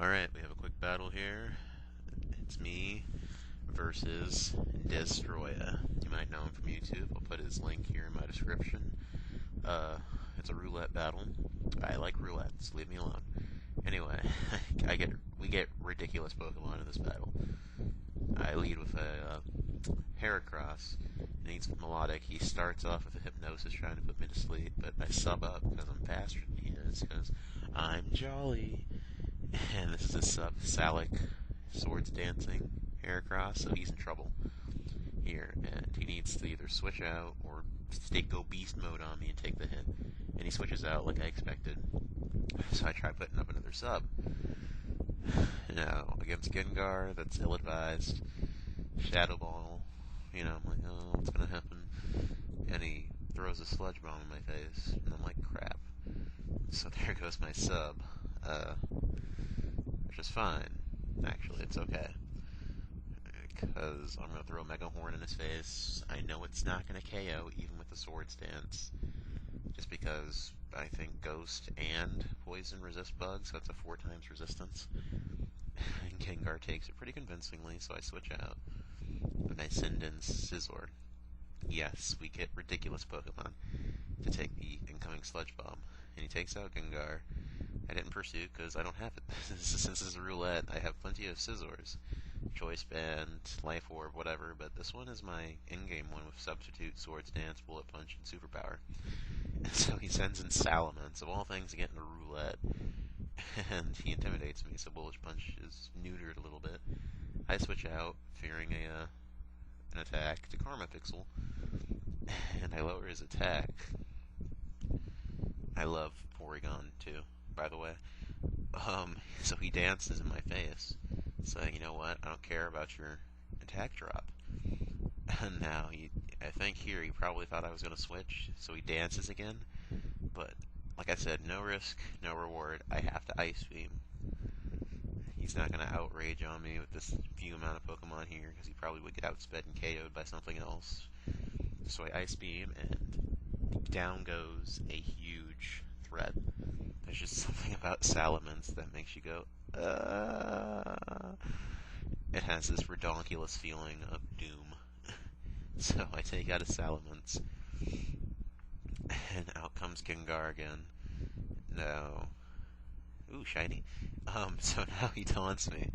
Alright, we have a quick battle here. It's me versus DEZTRoya. You might know him from YouTube. I'll put his link here in my description. It's a roulette battle. I like roulettes. Leave me alone. Anyway, we get ridiculous Pokemon in this battle. I lead with a Heracross. Needs melodic. He starts off with a hypnosis trying to put me to sleep, but I sub up because I'm faster than he is, because I'm jolly. And this is a sub-Salic swords dancing Heracross, so he's in trouble here, and he needs to either switch out or go beast mode on me and take the hit. And he switches out like I expected, so I try putting up another sub. Now, against Gengar, that's ill-advised. Shadow Ball, I'm like, oh, what's gonna happen? And he throws a sludge bomb in my face, and I'm like, crap. So there goes my sub, which is fine. Actually, it's okay. Because I'm gonna throw a Mega Horn in his face. I know it's not gonna KO, even with the Swords Dance. Just because I think Ghost and Poison resist bugs, so that's a 4 times resistance. And Gengar takes it pretty convincingly, so I switch out. And I send in Scizor. Yes, we get ridiculous Pokemon to take the incoming Sludge Bomb. And he takes out Gengar. I didn't pursue because I don't have it. Since this is a roulette, I have plenty of Scizors. Choice Band, Life Orb, whatever, but this one is my in-game one with Substitute, Swords Dance, Bullet Punch, and Superpower. And so he sends in Salamence, of all things, to get into roulette. And he intimidates me, so Bullet Punch is neutered a little bit. I switch out, fearing an attack to Karma Pixel, and I lower his attack. I love Porygon, too, by the way. So he dances in my face, saying, you know what, I don't care about your attack drop. And now, I think here he probably thought I was going to switch, so he dances again. But, like I said, no risk, no reward. I have to Ice Beam. He's not going to outrage on me with this few amount of Pokemon here, because he probably would get outsped and KO'd by something else. So I Ice Beam, and down goes a huge threat. There's just something about Salamence that makes you go, It has this redonkulous feeling of doom. So I take out a Salamence, and out comes Gengar again. No. Ooh, shiny. So now he taunts me,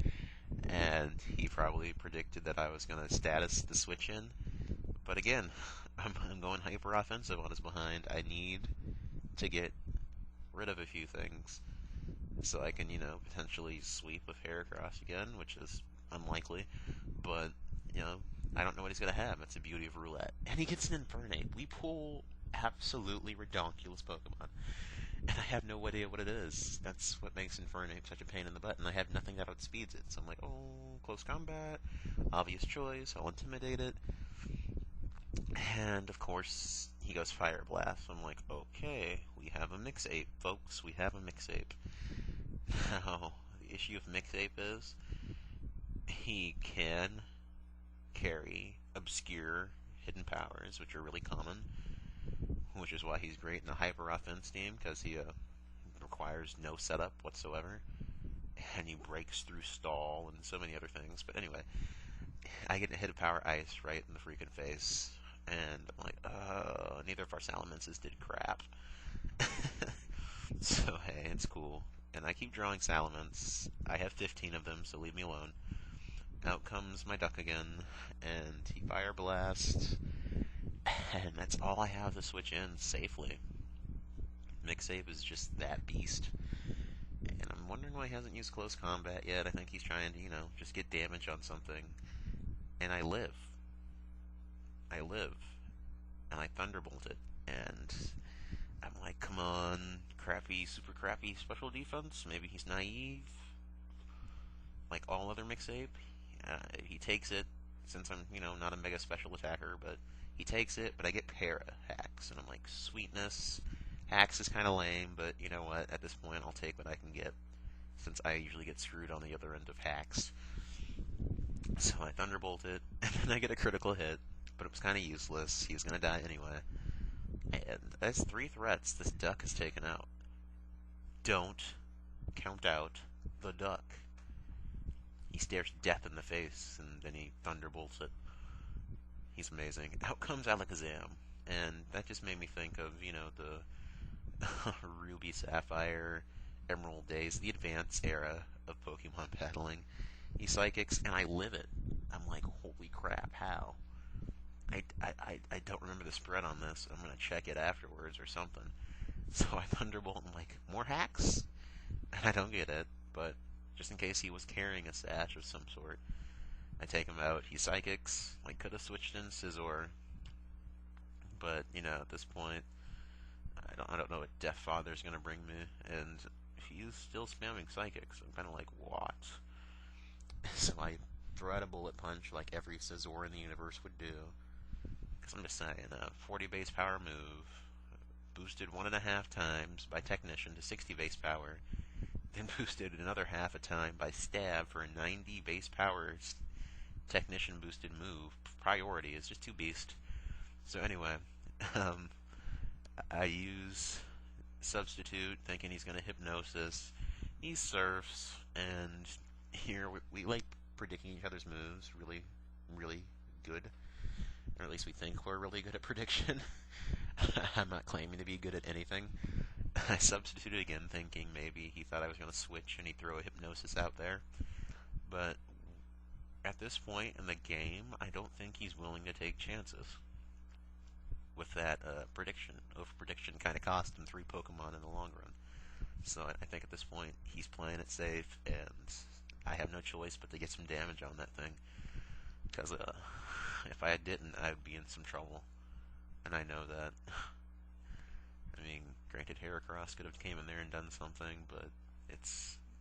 and he probably predicted that I was going to status the switch in. But again, I'm going hyper offensive on his behind. I need to get rid of a few things so I can, potentially sweep with Heracross again, which is unlikely. But, I don't know what he's going to have. That's the beauty of roulette. And he gets an Infernape. We pull absolutely redonkulous Pokemon. And I have no idea what it is. That's what makes Infernape such a pain in the butt. And I have nothing that outspeeds it. So I'm like, oh, close combat. Obvious choice. I'll intimidate it. And, of course, he goes Fire Blast. So I'm like, okay, we have a Mixape, folks. We have a Mixape. Now, the issue with Mixape is he can carry obscure hidden powers, which are really common, which is why he's great in the hyper offense team, because he requires no setup whatsoever, and he breaks through stall and so many other things. But anyway, I get to hit a power ice right in the freaking face, and I'm like, neither of our Salamences did crap. So hey, it's cool. And I keep drawing Salamence. I have 15 of them, so leave me alone. Out comes my duck again, and he Fire Blast, and that's all I have to switch in safely. Mixape is just that beast. And I'm wondering why he hasn't used close combat yet. I think he's trying to, just get damage on something. And I live. And I Thunderbolt it. And I'm like, come on, super crappy special defense. Maybe he's naive. Like all other Mixape. He takes it, since I'm, not a mega special attacker, but he takes it, but I get Para Hacks, and I'm like, sweetness. Hacks is kind of lame, but you know what, at this point I'll take what I can get, since I usually get screwed on the other end of Hacks. So I Thunderbolt it, and then I get a critical hit, but it was kind of useless. He was going to die anyway. And that's 3 threats this duck has taken out. Don't count out the duck. He stares death in the face, and then he thunderbolts it. He's amazing. Out comes Alakazam, and that just made me think of, the Ruby, Sapphire, Emerald days, the advanced era of Pokemon battling. He psychics, and I live it. I'm like, holy crap, how? I don't remember the spread on this. I'm going to check it afterwards or something. So I Thunderbolt and like, more hacks? And I don't get it, but just in case he was carrying a sash of some sort, I take him out. He psychics. I could have switched in Scizor, but at this point, I don't know what Death Father's gonna bring me, and he's still spamming psychics. I'm kind of like, what? So I throw out a bullet punch like every Scizor in the universe would do. Because I'm just saying, 40 base power move, boosted 1.5 times by Technician to 60 base power, then boosted another half a time by Stab for a 90 base power Technician boosted move. Priority is just 2 beast. So anyway, I use Substitute, thinking he's going to Hypnosis. He surfs, and here we like predicting each other's moves really, really good. Or at least we think we're really good at prediction. I'm not claiming to be good at anything. I substituted again, thinking maybe he thought I was going to switch and he'd throw a Hypnosis out there. But at this point in the game, I don't think he's willing to take chances with that prediction. Over-prediction kind of cost him 3 Pokemon in the long run. So I think at this point, he's playing it safe, and I have no choice but to get some damage on that thing. Because if I didn't, I'd be in some trouble. And I know that. I mean, granted, Heracross could have came in there and done something, but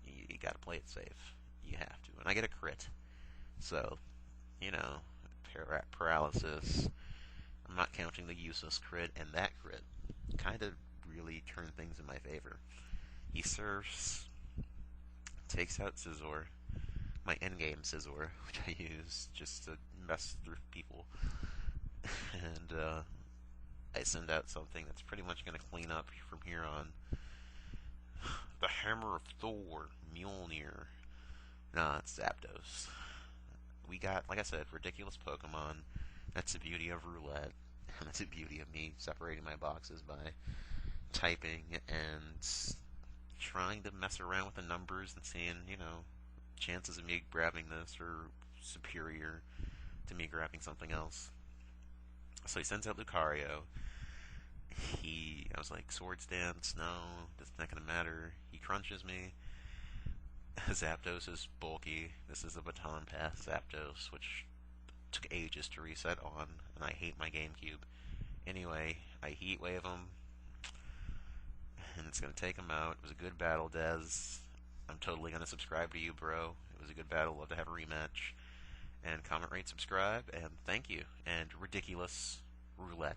you gotta play it safe. You have to. And I get a crit. So, paralysis. I'm not counting the useless crit, and that crit kind of really turned things in my favor. He surfs, takes out Scizor, my endgame Scizor, which I use just to mess through people, and I send out something that's pretty much going to clean up from here on. The Hammer of Thor, Mjolnir. Nah, it's Zapdos. We got, like I said, ridiculous Pokemon. That's the beauty of Roulette. And that's the beauty of me separating my boxes by typing and trying to mess around with the numbers and seeing, chances of me grabbing this are superior to me grabbing something else. So he sends out Lucario. I was like, Swords Dance, no, that's not going to matter. He crunches me. Zapdos is bulky. This is a Baton Pass Zapdos, which took ages to reset on, and I hate my GameCube. Anyway, I Heat Wave him, and it's going to take him out. It was a good battle, Dez. I'm totally going to subscribe to you, bro. It was a good battle. Love to have a rematch. And comment, rate, subscribe, and thank you. And ridiculous Roulette.